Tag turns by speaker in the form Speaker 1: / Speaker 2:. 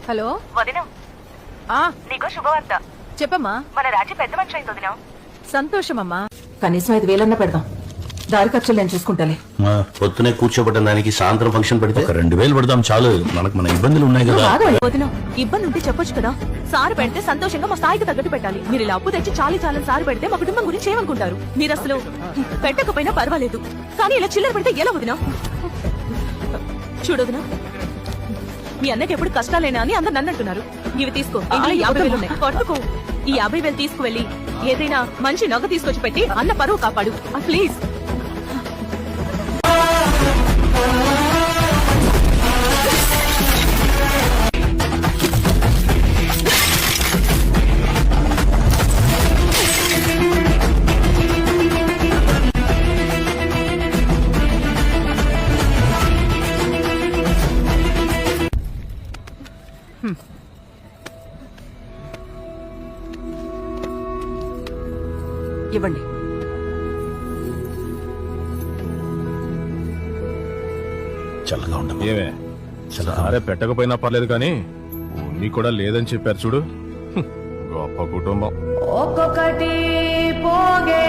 Speaker 1: Hello
Speaker 2: వదినా, నీకో శుభవార్త.
Speaker 1: చెప్పమ్మా.
Speaker 2: మన రాజీ పెద్ద మనిషి అయింది వదినా.
Speaker 1: సంతోషమమ్మా.
Speaker 3: కనీసం 5,000 పెడదాం. దారి ఖర్చులు నేను చూసుకుంటాలే.
Speaker 4: పొద్దునే కూర్చోబెట్టిన దానికి సాయంత్రం ఫంక్షన్ పెడితే
Speaker 5: ఒక 2,000 పెడదాం చాలు. మనకు మన ఇబ్బందులు ఉన్నాయి కదా.
Speaker 1: వదిన, ఇబ్బంది ఉంటే చెప్పొచ్చు కదా. సారు పెడితే సంతోషంగా మా స్థాయికి తగ్గట్టు పెట్టాలి. మీరు ఇలా అప్పు తెచ్చి చాలని సారు పెడితే మా కుటుంబం గురించి ఏమనుకుంటారు? మీరు అసలు పెట్టకపోయినా పర్వాలేదు, కానీ ఇలా చిల్లర పెడితే ఎలా వదినా? చూడదునా, మీ అన్నకి ఎప్పుడు కష్టాలేనా అని అందరు నన్ను అంటున్నారు. ఇవి తీసుకో, ఇందులో 50,000 ఉన్నాయి. పట్టుకో. ఈ 50,000 తీసుకువెళ్ళి ఏదైనా మంచి నగ తీసుకొచ్చి పెట్టి అన్న పరువు కాపాడు ప్లీజ్.
Speaker 3: ఇవ్వండి.
Speaker 5: చల్లగా ఉండమ్మా.
Speaker 6: ఏమే సరే పెట్టకపోయినా పర్లేదు కానీ నీకు కూడా లేదని చెప్పారు చూడు. గొప్ప కుటుంబం.
Speaker 3: ఒక్కొక్కటి పోగే